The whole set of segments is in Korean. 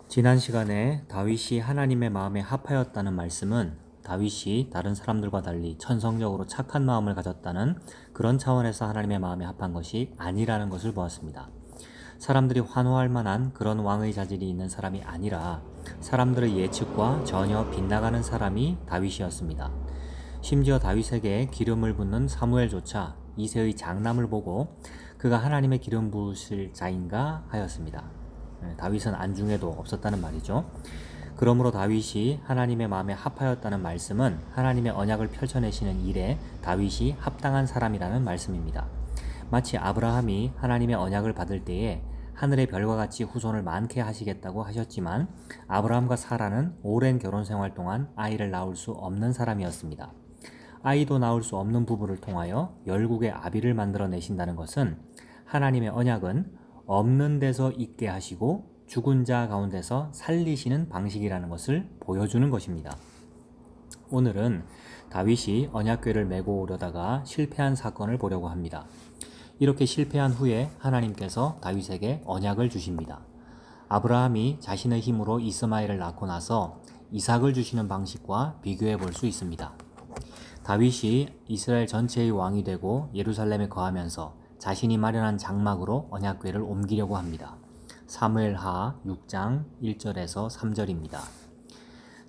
지난 시간에 다윗이 하나님의 마음에 합하였다는 말씀은 다윗이 다른 사람들과 달리 천성적으로 착한 마음을 가졌다는 그런 차원에서 하나님의 마음에 합한 것이 아니라는 것을 보았습니다. 사람들이 환호할 만한 그런 왕의 자질이 있는 사람이 아니라 사람들의 예측과 전혀 빗나가는 사람이 다윗이었습니다. 심지어 다윗에게 기름을 붓는 사무엘조차 이새의 장남을 보고 그가 하나님의 기름 부으실 자인가 하였습니다. 다윗은 안중에도 없었다는 말이죠. 그러므로 다윗이 하나님의 마음에 합하였다는 말씀은 하나님의 언약을 펼쳐내시는 일에 다윗이 합당한 사람이라는 말씀입니다. 마치 아브라함이 하나님의 언약을 받을 때에 하늘의 별과 같이 후손을 많게 하시겠다고 하셨지만 아브라함과 사라는 오랜 결혼 생활 동안 아이를 낳을 수 없는 사람이었습니다. 아이도 낳을 수 없는 부부를 통하여 열국의 아비를 만들어내신다는 것은 하나님의 언약은 없는 데서 있게 하시고 죽은 자 가운데서 살리시는 방식이라는 것을 보여주는 것입니다. 오늘은 다윗이 언약궤를 메고 오려다가 실패한 사건을 보려고 합니다. 이렇게 실패한 후에 하나님께서 다윗에게 언약을 주십니다. 아브라함이 자신의 힘으로 이스마엘을 낳고 나서 이삭을 주시는 방식과 비교해 볼 수 있습니다. 다윗이 이스라엘 전체의 왕이 되고 예루살렘에 거하면서 자신이 마련한 장막으로 언약궤를 옮기려고 합니다. 사무엘하 6장 1절에서 3절입니다.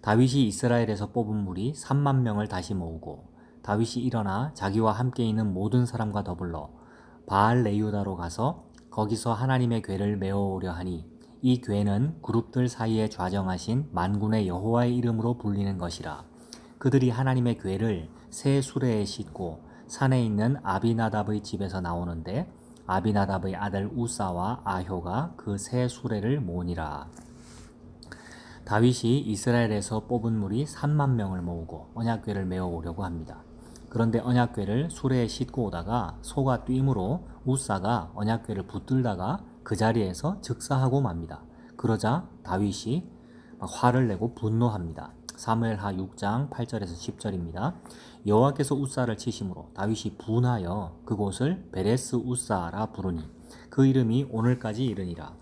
다윗이 이스라엘에서 뽑은 무리 3만 명을 다시 모으고 다윗이 일어나 자기와 함께 있는 모든 사람과 더불어 바알 레유다로 가서 거기서 하나님의 궤를 메어오려 하니 이 궤는 그룹들 사이에 좌정하신 만군의 여호와의 이름으로 불리는 것이라. 그들이 하나님의 궤를 새 수레에 싣고 산에 있는 아비나답의 집에서 나오는데 아비나답의 아들 우사와 아효가 그 새 수레를 모으니라. 다윗이 이스라엘에서 뽑은 무리 3만 명을 모으고 언약궤를 메어 오려고 합니다. 그런데 언약궤를 수레에 싣고 오다가 소가 뛰므로 우사가 언약궤를 붙들다가 그 자리에서 즉사하고 맙니다. 그러자 다윗이 화를 내고 분노합니다. 사무엘하 6장 8절에서 10절입니다. 여호와께서 우사를 치심으로 다윗이 분하여 그곳을 베레스 우사라 부르니 그 이름이 오늘까지 이르니라.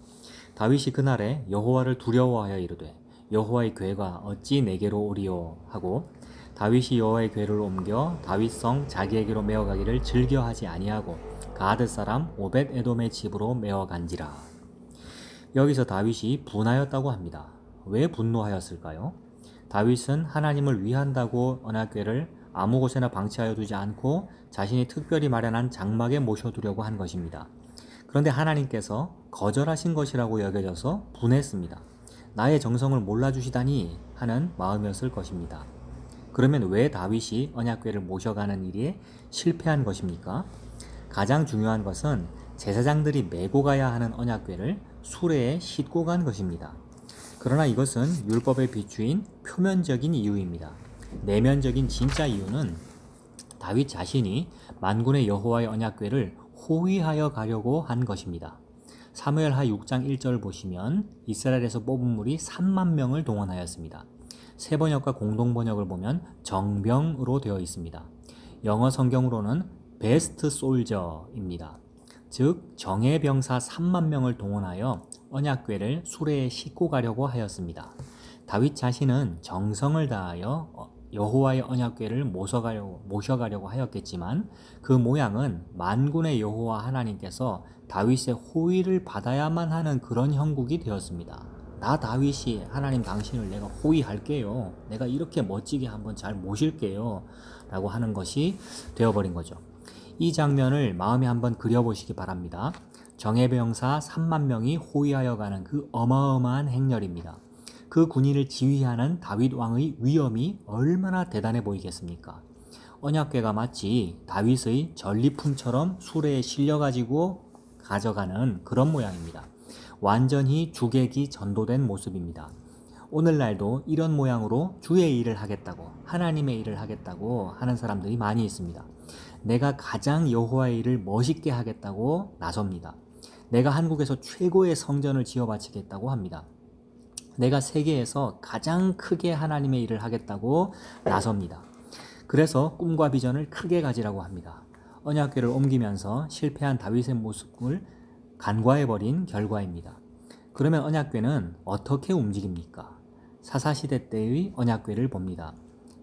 다윗이 그날에 여호와를 두려워하여 이르되 여호와의 궤가 어찌 내게로 오리요 하고 다윗이 여호와의 궤를 옮겨 다윗성 자기에게로 메어가기를 즐겨하지 아니하고 가드 사람 오벳 에돔의 집으로 메어간지라. 여기서 다윗이 분하였다고 합니다. 왜 분노하였을까요? 다윗은 하나님을 위한다고 언약궤를 아무 곳에나 방치하여 두지 않고 자신이 특별히 마련한 장막에 모셔두려고 한 것입니다. 그런데 하나님께서 거절하신 것이라고 여겨져서 분했습니다. 나의 정성을 몰라주시다니 하는 마음이었을 것입니다. 그러면 왜 다윗이 언약궤를 모셔가는 일에 실패한 것입니까? 가장 중요한 것은 제사장들이 메고 가야 하는 언약궤를 수레에 싣고 간 것입니다. 그러나 이것은 율법에 비추인 표면적인 이유입니다. 내면적인 진짜 이유는 다윗 자신이 만군의 여호와의 언약궤를 호위하여 가려고 한 것입니다. 사무엘하 6장 1절 보시면 이스라엘에서 뽑은 무리 3만 명을 동원하였습니다. 세 번역과 공동 번역을 보면 정병으로 되어 있습니다. 영어 성경으로는 베스트 솔저입니다. 즉 정예병사 3만 명을 동원하여 언약궤를 수레에 싣고 가려고 하였습니다. 다윗 자신은 정성을 다하여 여호와의 언약궤를 모셔가려고 하였겠지만 그 모양은 만군의 여호와 하나님께서 다윗의 호위를 받아야만 하는 그런 형국이 되었습니다. 나 다윗이 하나님 당신을 내가 호위할게요. 내가 이렇게 멋지게 한번 잘 모실게요. 라고 하는 것이 되어버린 거죠. 이 장면을 마음에 한번 그려보시기 바랍니다. 정예병사 3만 명이 호위하여 가는 그 어마어마한 행렬입니다. 그 군인을 지휘하는 다윗 왕의 위엄이 얼마나 대단해 보이겠습니까? 언약궤가 마치 다윗의 전리품처럼 수레에 실려가지고 가져가는 그런 모양입니다. 완전히 주객이 전도된 모습입니다. 오늘날도 이런 모양으로 주의 일을 하겠다고, 하나님의 일을 하겠다고 하는 사람들이 많이 있습니다. 내가 가장 여호와의 일을 멋있게 하겠다고 나섭니다. 내가 한국에서 최고의 성전을 지어 바치겠다고 합니다. 내가 세계에서 가장 크게 하나님의 일을 하겠다고 나섭니다. 그래서 꿈과 비전을 크게 가지라고 합니다. 언약궤를 옮기면서 실패한 다윗의 모습을 간과해버린 결과입니다. 그러면 언약궤는 어떻게 움직입니까? 사사시대 때의 언약궤를 봅니다.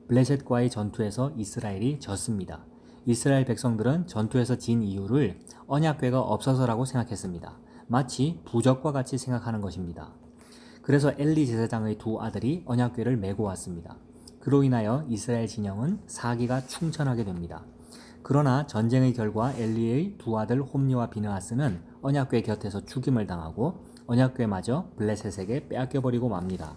블레셋과의 전투에서 이스라엘이 졌습니다. 이스라엘 백성들은 전투에서 진 이유를 언약궤가 없어서라고 생각했습니다. 마치 부적과 같이 생각하는 것입니다. 그래서 엘리 제사장의 두 아들이 언약궤를 메고 왔습니다. 그로 인하여 이스라엘 진영은 사기가 충천하게 됩니다. 그러나 전쟁의 결과 엘리의 두 아들 홈리와 비느하스는 언약궤 곁에서 죽임을 당하고 언약궤마저 블레셋에게 빼앗겨버리고 맙니다.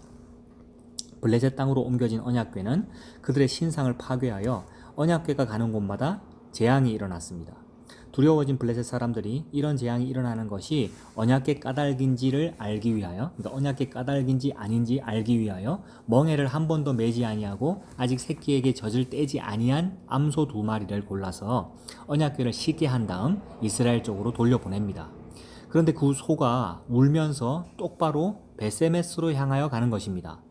블레셋 땅으로 옮겨진 언약궤는 그들의 신상을 파괴하여 언약궤가 가는 곳마다 재앙이 일어났습니다. 두려워진 블레셋 사람들이 이런 재앙이 일어나는 것이 언약궤 까닭인지를 알기 위하여, 그러니까 언약궤 까닭인지 아닌지 알기 위하여 멍에를 한 번도 매지 아니하고 아직 새끼에게 젖을 떼지 아니한 암소 2마리를 골라서 언약궤를 씻게 한 다음 이스라엘 쪽으로 돌려보냅니다. 그런데 그 소가 울면서 똑바로 베세메스로 향하여 가는 것입니다.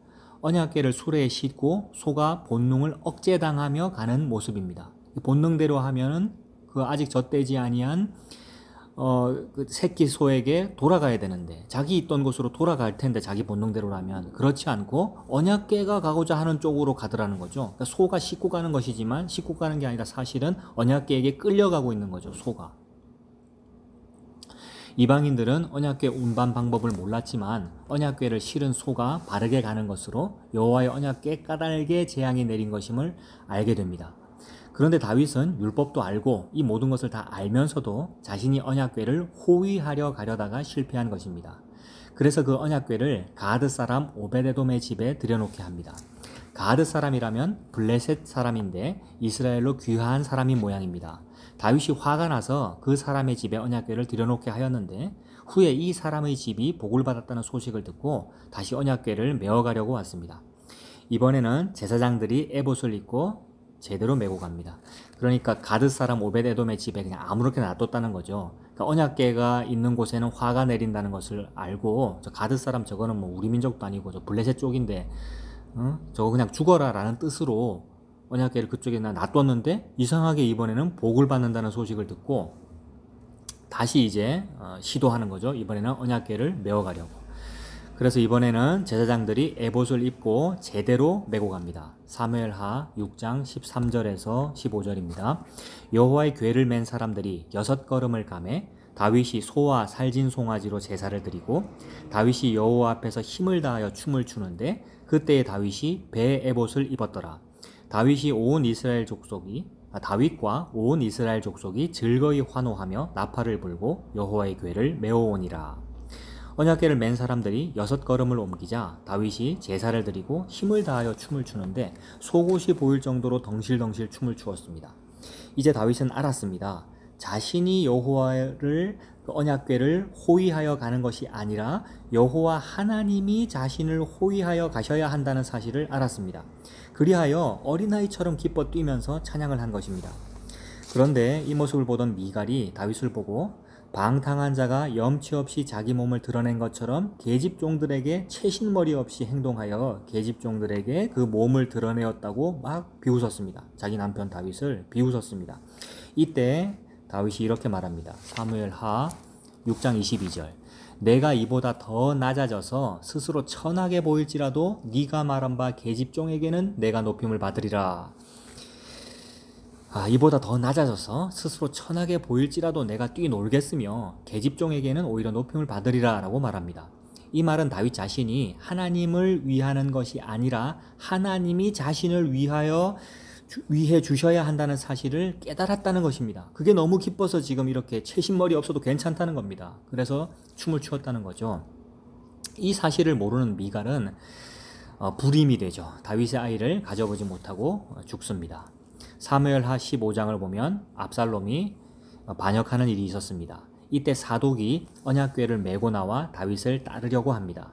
언약궤를 수레에 싣고 소가 본능을 억제당하며 가는 모습입니다. 본능대로 하면은 그 아직 젖대지 아니한 그 새끼 소에게 돌아가야 되는데, 자기 있던 곳으로 돌아갈 텐데 자기 본능대로라면 그렇지 않고 언약궤가 가고자 하는 쪽으로 가더라는 거죠. 그러니까 소가 싣고 가는 것이지만 싣고 가는 게 아니라 사실은 언약궤에게 끌려가고 있는 거죠, 소가. 이방인들은 언약궤 운반 방법을 몰랐지만 언약궤를 실은 소가 바르게 가는 것으로 여호와의 언약궤 까닭에 재앙이 내린 것임을 알게 됩니다. 그런데 다윗은 율법도 알고 이 모든 것을 다 알면서도 자신이 언약궤를 호위하려 가려다가 실패한 것입니다. 그래서 그 언약궤를 가드 사람 오베데돔의 집에 들여놓게 합니다. 가드 사람이라면 블레셋 사람인데 이스라엘로 귀화한 사람인 모양입니다. 다윗이 화가 나서 그 사람의 집에 언약궤를 들여놓게 하였는데 후에 이 사람의 집이 복을 받았다는 소식을 듣고 다시 언약궤를 메어가려고 왔습니다. 이번에는 제사장들이 에봇을 입고 제대로 메고 갑니다. 그러니까 가드 사람 오벳에돔의 집에 그냥 아무렇게나 놔뒀다는 거죠. 그러니까 언약궤가 있는 곳에는 화가 내린다는 것을 알고, 저 가드 사람 저거는 뭐 우리 민족도 아니고 저 블레셋 쪽인데 저거 그냥 죽어라 라는 뜻으로 언약궤를 그쪽에 놔뒀는데 이상하게 이번에는 복을 받는다는 소식을 듣고 다시 이제 시도하는 거죠. 이번에는 언약궤를 메어가려고. 그래서 이번에는 제사장들이 에봇을 입고 제대로 메고 갑니다. 사무엘하 6장 13절에서 15절입니다. 여호와의 궤를 맨 사람들이 6걸음을 가매 다윗이 소와 살진 송아지로 제사를 드리고 다윗이 여호와 앞에서 힘을 다하여 춤을 추는데 그때에 다윗이 배 에봇을 입었더라. 다윗과 온 이스라엘 족속이 즐거이 환호하며 나팔을 불고 여호와의 궤를 메어오니라. 언약궤를 맨 사람들이 6걸음을 옮기자 다윗이 제사를 드리고 힘을 다하여 춤을 추는데 속옷이 보일 정도로 덩실덩실 춤을 추었습니다. 이제 다윗은 알았습니다. 자신이 여호와를 언약궤를 호위하여 가는 것이 아니라 여호와 하나님이 자신을 호위하여 가셔야 한다는 사실을 알았습니다. 그리하여 어린아이처럼 기뻐 뛰면서 찬양을 한 것입니다. 그런데 이 모습을 보던 미갈이 다윗을 보고 방탕한 자가 염치 없이 자기 몸을 드러낸 것처럼 계집종들에게 채신머리 없이 행동하여 계집종들에게 그 몸을 드러내었다고 막 비웃었습니다. 자기 남편 다윗을 비웃었습니다. 이때 다윗이 이렇게 말합니다. 사무엘하 6장 22절. 내가 이보다 더 낮아져서 스스로 천하게 보일지라도 네가 말한 바 계집종에게는 내가 높임을 받으리라. 이보다 더 낮아져서 스스로 천하게 보일지라도 내가 뛰놀겠으며 계집종에게는 오히려 높임을 받으리라 라고 말합니다. 이 말은 다윗 자신이 하나님을 위하는 것이 아니라 하나님이 자신을 위해 주셔야 한다는 사실을 깨달았다는 것입니다. 그게 너무 기뻐서 지금 이렇게 채신머리 없어도 괜찮다는 겁니다. 그래서 춤을 추었다는 거죠. 이 사실을 모르는 미갈은 불임이 되죠. 다윗의 아이를 가져보지 못하고 죽습니다. 사무엘하 15장을 보면 압살롬이 반역하는 일이 있었습니다. 이때 사독이 언약궤를 메고 나와 다윗을 따르려고 합니다.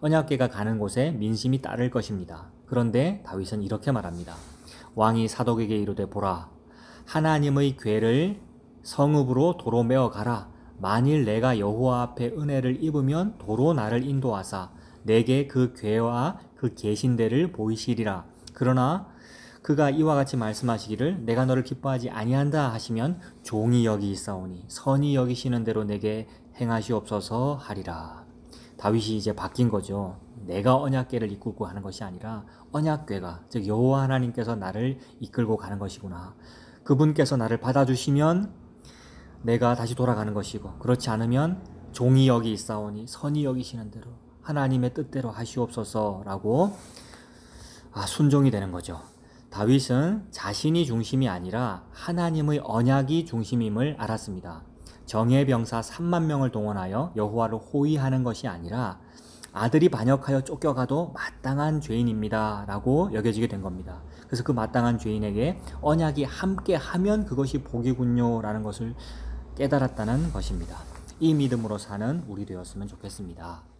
언약궤가 가는 곳에 민심이 따를 것입니다. 그런데 다윗은 이렇게 말합니다. 왕이 사독에게 이르되 보라, 하나님의 궤를 성읍으로 도로 메어 가라. 만일 내가 여호와 앞에 은혜를 입으면 도로 나를 인도하사 내게 그 궤와 그 계신대를 보이시리라. 그러나 그가 이와 같이 말씀하시기를 내가 너를 기뻐하지 아니한다 하시면 종이 여기 있사오니 선이 여기시는 대로 내게 행하시옵소서 하리라. 다윗이 이제 바뀐 거죠. 내가 언약궤를 이끌고 가는 것이 아니라 언약궤가, 즉 여호와 하나님께서 나를 이끌고 가는 것이구나. 그분께서 나를 받아주시면 내가 다시 돌아가는 것이고, 그렇지 않으면 종이 여기 있사오니 선이 여기시는 대로 하나님의 뜻대로 하시옵소서라고 순종이 되는 거죠. 다윗은 자신이 중심이 아니라 하나님의 언약이 중심임을 알았습니다. 정예병사 3만 명을 동원하여 여호와를 호위하는 것이 아니라 아들이 반역하여 쫓겨가도 마땅한 죄인입니다 라고 여겨지게 된 겁니다. 그래서 그 마땅한 죄인에게 언약이 함께하면 그것이 복이군요 라는 것을 깨달았다는 것입니다. 이 믿음으로 사는 우리 되었으면 좋겠습니다.